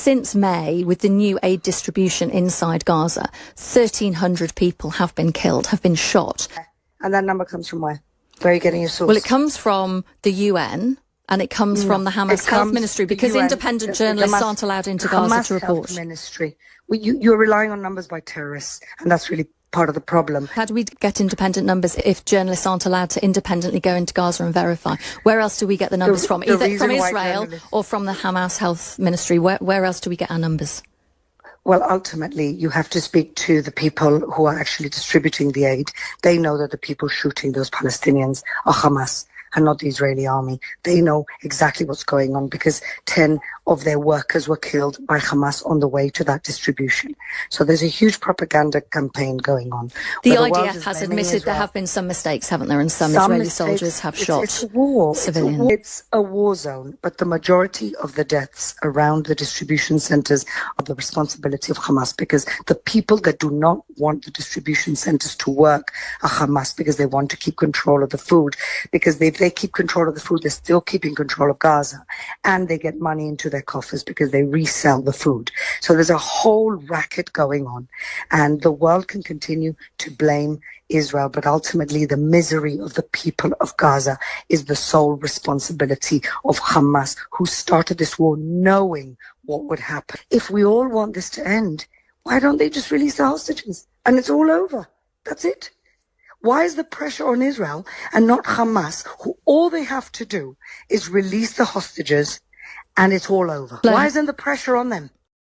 since May, with the new aid distribution inside Gaza, 1,300 people have been killed, have been shot. And that number comes from where? Where are you getting your source? Well, it comes from the UN. And it comes from the Hamas Health Ministry, because independent journalists aren't allowed into Gaza to report. Hamas Health Ministry. You're relying on numbers by terrorists, and that's really part of the problem. How do we get independent numbers if journalists aren't allowed to independently go into Gaza and verify? Where else do we get the numbers from? Either from Israel or from the Hamas Health Ministry. Where else do we get our numbers? Well, ultimately, you have to speak to the people who are actually distributing the aid. They know that the people shooting those Palestinians are Hamas and not the Israeli army. They know exactly what's going on, because 10 of their workers were killed by Hamas on the way to that distribution. So there's a huge propaganda campaign going on. The IDF has admitted there have been some mistakes, haven't there? And some Israeli soldiers have shot civilians. It's a war zone, but the majority of the deaths around the distribution centers are the responsibility of Hamas, because the people that do not want the distribution centers to work are Hamas, because they want to keep control of the food, because if they keep control of the food, they're still keeping control of Gaza, and they get money into their coffers because they resell the food. So there's a whole racket going on, and the world can continue to blame Israel, but ultimately the misery of the people of Gaza is the sole responsibility of Hamas, who started this war knowing what would happen. If we all want this to end, why don't they just release the hostages and it's all over? That's it. Why is the pressure on Israel and not Hamas, who all they have to do is release the hostages and it's all over? Why isn't the pressure on them?